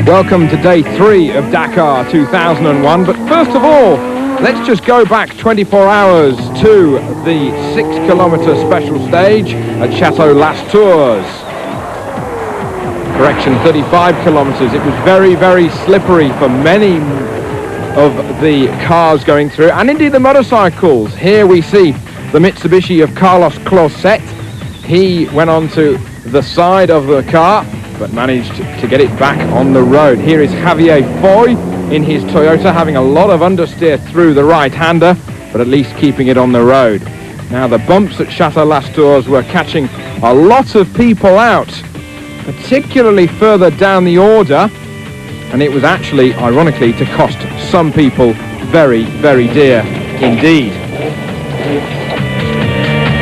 Welcome to day 3 of Dakar 2001, but first of all, let's just go back 24 hours to the 6-kilometre special stage at Chateau Las Tours. Correction, 35 kilometres. It was very, very slippery for many of the cars going through, and indeed the motorcycles. Here we see the Mitsubishi of Carlos Closet. He went onto the side of the car, but managed to get it back on the road. Here is Javier Foy in his Toyota, having a lot of understeer through the right-hander, but at least keeping it on the road. Now, the bumps at Chateau Las Tours were catching a lot of people out, particularly further down the order, and it was actually, ironically, to cost some people very, very dear indeed.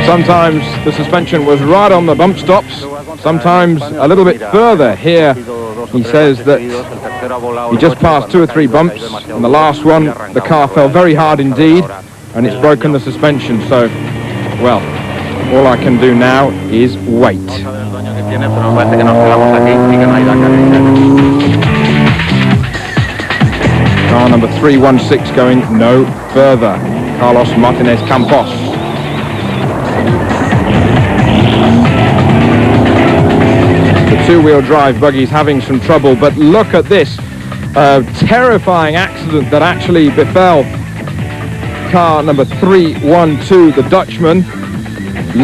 Sometimes the suspension was right on the bump stops, sometimes a little bit further. Here he says that he just passed 2 or 3 bumps, and the last one the car fell very hard indeed, and it's broken the suspension. So, well, all I can do now is wait. Car number 316 going no further. Carlos Martinez Campos. The 2-wheel drive buggy's having some trouble, but look at this terrifying accident that actually befell car number 312, the Dutchman,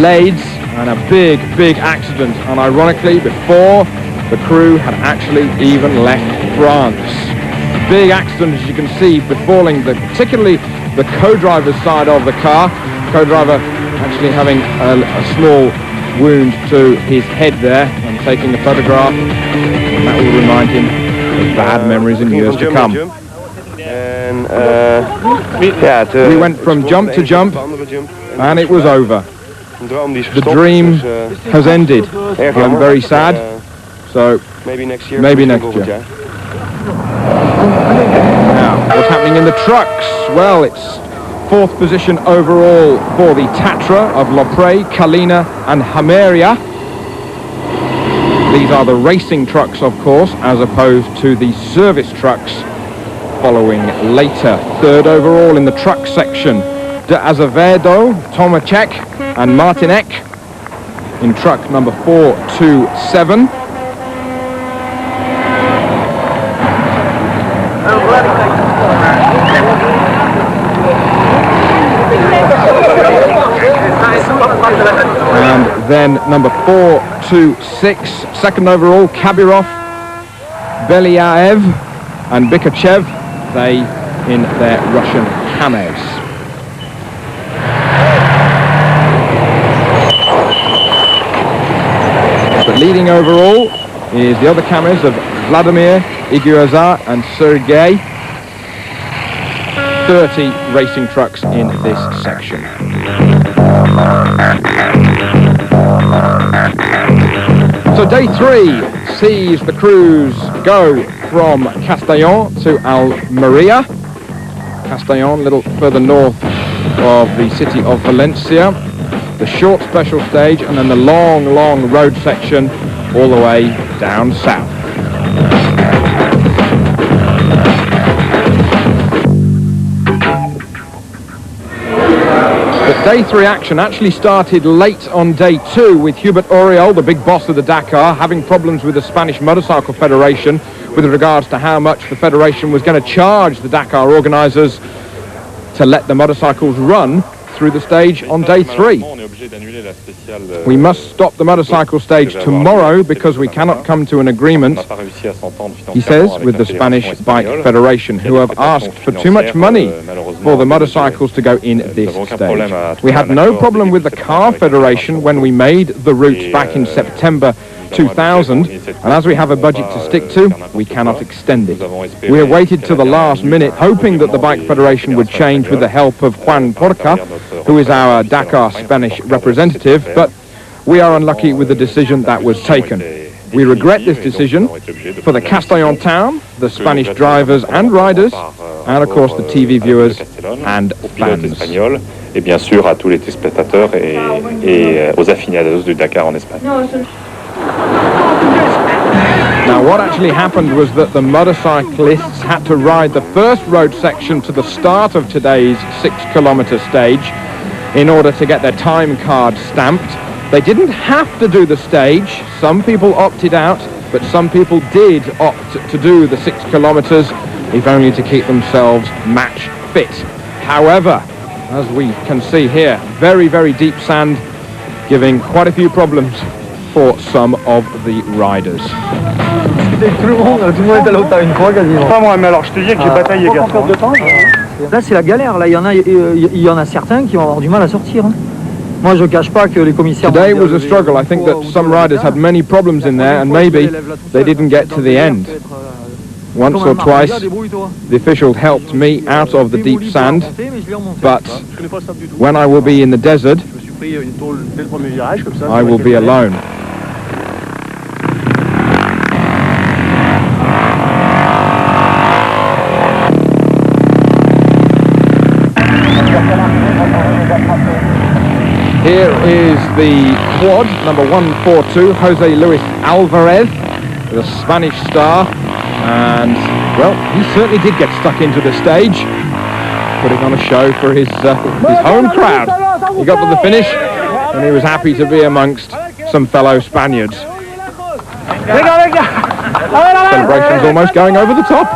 Lades, and a big, big accident, and ironically before the crew had actually even left France. Big accident, as you can see, befalling particularly the co-driver's side of the car. Co-driver actually having a small wound to his head there, and taking a photograph, and that will remind him of bad memories in years to come. We went from jump to jump, and it was over. The dream has ended. I'm very sad, so maybe next year. Now, what's happening in the trucks? Well, it's 4th position overall for the Tatra of Lopre, Kalina and Hameria. These are the racing trucks, of course, as opposed to the service trucks following later. 3rd overall in the truck section, De Azevedo, Tomacek and Martinek in truck number 427. And then number 426, 2nd overall, Kabirov, Beliaev and Bikachev, they in their Russian Kamaz. But leading overall is the other Kamaz of Vladimir, Iguaza and Sergei. 30 racing trucks in this section. So day 3 sees the crews go from Castellón to Almeria. Castellón, a little further north of the city of Valencia. The short special stage, and then the long, long road section all the way down south. But day 3 action actually started late on day 2 with Hubert Oriol, the big boss of the Dakar, having problems with the Spanish Motorcycle Federation with regards to how much the Federation was going to charge the Dakar organisers to let the motorcycles run through the stage on day 3. We must stop the motorcycle stage tomorrow because we cannot come to an agreement, he says, with the Spanish Bike Federation, who have asked for too much money for the motorcycles to go in this stage. We had no problem with the Car Federation when we made the route back in September 2000, and as we have a budget to stick to, we cannot extend it. We have waited till the last minute, hoping that the Bike Federation would change with the help of Juan Porca, who is our Dakar Spanish representative, but we are unlucky with the decision that was taken. We regret this decision for the Castellón town, the Spanish drivers and riders, and of course the TV viewers and fans. Et bien sûr à tous les téléspectateurs et aux aficionados du Dakar en Espagne. Now what actually happened was that the motorcyclists had to ride the first road section to the start of today's 6-kilometer stage in order to get their time card stamped. They didn't have to do the stage. Some people opted out, but some people did opt to do the 6 kilometers, if only to keep themselves match fit. However, as we can see here, very, very deep sand, giving quite a few problems for some of the riders. Tout le monde est allé au tas une fois quasiment. Pas moi, mais alors je te dis que j'ai bataillé 4 ans. Là c'est la galère, là il y en a certains qui vont avoir du mal à sortir. Hein. Moi je cache pas que les commissaires... Today was a struggle. I think that some riders had many problems in there and maybe they didn't get to the end. Once or twice the officials helped me out of the deep sand, but when I will be in the desert, I will be alone. Here is the quad, number 142, Jose Luis Alvarez, the Spanish star, and, well, he certainly did get stuck into the stage, putting on a show for his home crowd. He got to the finish, and he was happy to be amongst some fellow Spaniards. Celebrations almost going over the top.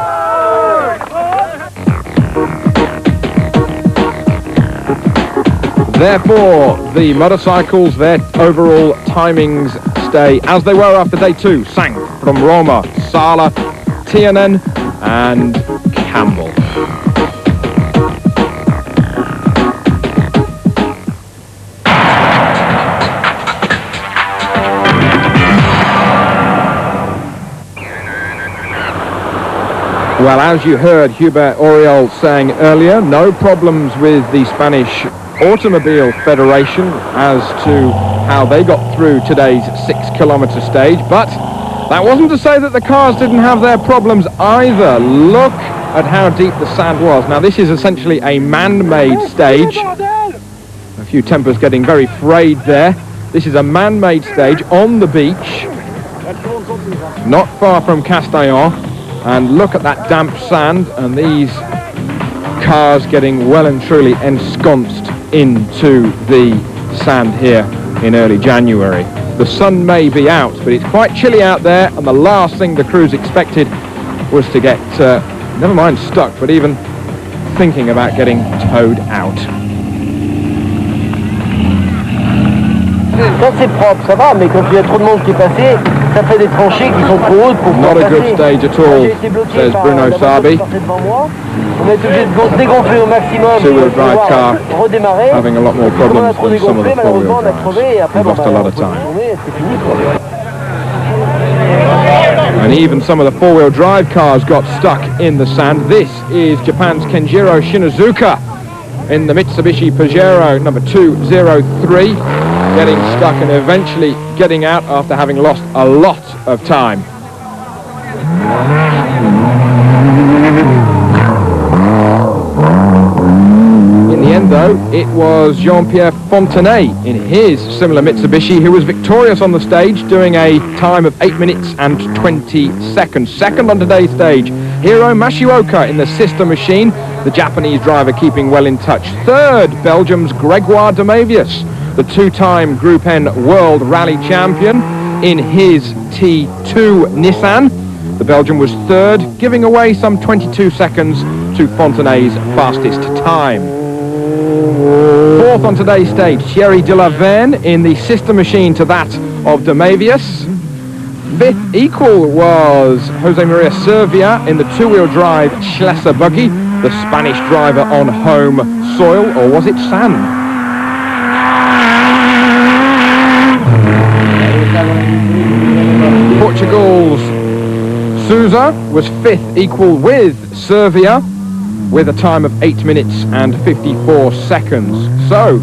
Therefore, the motorcycles, their overall timings stay as they were after day 2. Sang from Roma, Sala, Tienen and Campbell. Well, as you heard Hubert Auriol saying earlier, no problems with the Spanish Automobile Federation as to how they got through today's 6-kilometer stage, but that wasn't to say that the cars didn't have their problems either. Look at how deep the sand was. Now this is essentially a man-made stage. A few tempers getting very frayed there. This is a man-made stage on the beach, not far from Castellon, and look at that damp sand and these cars getting well and truly ensconced into the sand here in early January. The sun may be out, but it's quite chilly out there, and the last thing the crews expected was to get, never mind stuck, but even thinking about getting towed out. Quand c'est propre, ça va, mais quand il y a trop de monde qui est passé, ça fait des tranchées qui sont trop hautes pour pouvoir passer. Not a good stage at all, says Bruno Sabi. On est obligé de dégonfler au maximum, Two-wheel drive car redémarrer. having a lot more problems than some of the four-wheel on a crevé et drives. après We've lost a lot of time. And even some of the four-wheel drive cars got stuck in the sand. This is Japan's Kenjiro Shinazuka in the Mitsubishi Pajero number 203, getting stuck and eventually getting out after having lost a lot of time. In the end, though, it was Jean-Pierre Fontenay in his similar Mitsubishi who was victorious on the stage, doing a time of 8 minutes and 20 seconds. Second on today's stage, Hiro Mashioka in the sister machine, the Japanese driver keeping well in touch. Third, Belgium's Gregoire Demavius, the two-time Group N World Rally Champion in his T2 Nissan. The Belgian was third, giving away some 22 seconds to Fontenay's fastest time. Fourth on today's stage, Thierry Delaverne in the sister machine to that of Demavius. Fifth equal was Jose Maria Servia in the two-wheel drive Schlesser buggy, the Spanish driver on home soil, or was it sand? Portugal's Sousa was fifth equal with Servia with a time of 8 minutes and 54 seconds. So,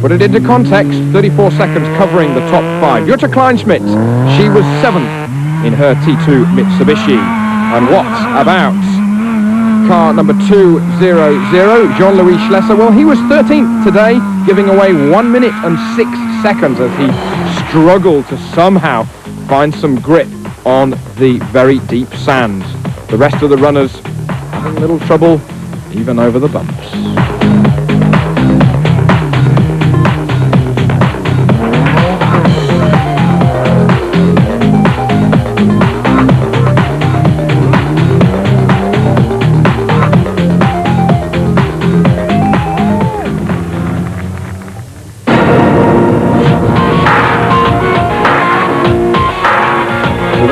put it into context, 34 seconds covering the top 5. Jutta Kleinschmidt, she was 7th in her T2 Mitsubishi. And what about car number 200, Jean-Louis Schlesser? Well, he was 13th today, giving away 1 minute and 6 seconds as he struggled to somehow find some grip on the very deep sand. The rest of the runners having a little trouble even over the bumps.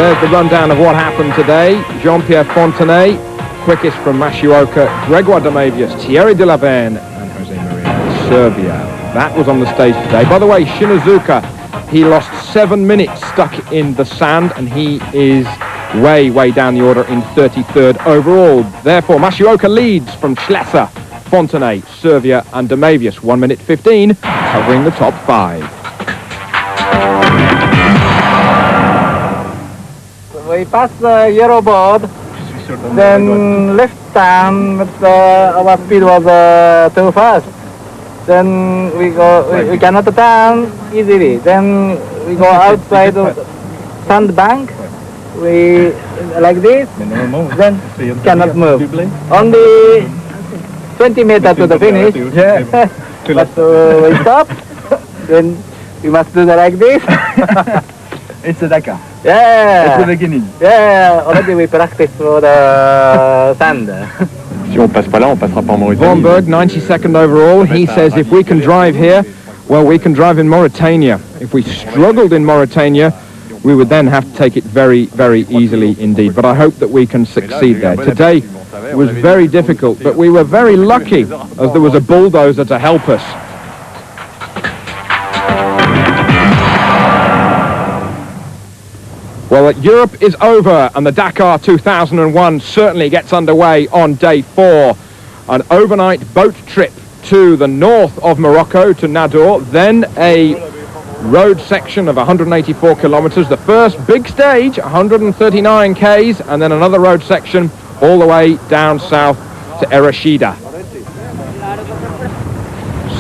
There's the rundown of what happened today. Jean-Pierre Fontenay, quickest from Mashioka, Gregoire Demavius, Thierry Delaverne, and Jose Maria Serbia. That was on the stage today. By the way, Shinozuka, he lost 7 minutes stuck in the sand, and he is way down the order in 33rd overall. Therefore, Mashioka leads from Schlesser, Fontenay, Serbia, and Demavius. 1 minute 15, covering the top 5. We pass the yellow board, then left turn, but our speed was too fast. Then we cannot turn easily. Then we go outside of sandbank. We like this, then cannot move. Only 20 meters to the finish. But we stop. Then we must do like this. It's a Dakar. Yeah. It's the beginning. Yeah, already we practice for the sand. Si on passe pas là, on passera pas en Mauritanie. Vonberg, 92nd overall. He says if we can drive here, well, we can drive in Mauritania. If we struggled in Mauritania, we would then have to take it very easily indeed. But I hope that we can succeed there. Today was very difficult, but we were very lucky as there was a bulldozer to help us. Well, Europe is over, and the Dakar 2001 certainly gets underway on day 4. An overnight boat trip to the north of Morocco, to Nador, then a road section of 184 kilometers, the first big stage, 139 Ks, and then another road section all the way down south to Ereshida.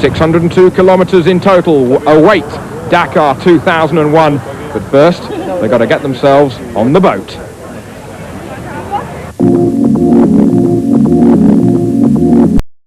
602 kilometers in total await Dakar 2001, but first they've got to get themselves on the boat.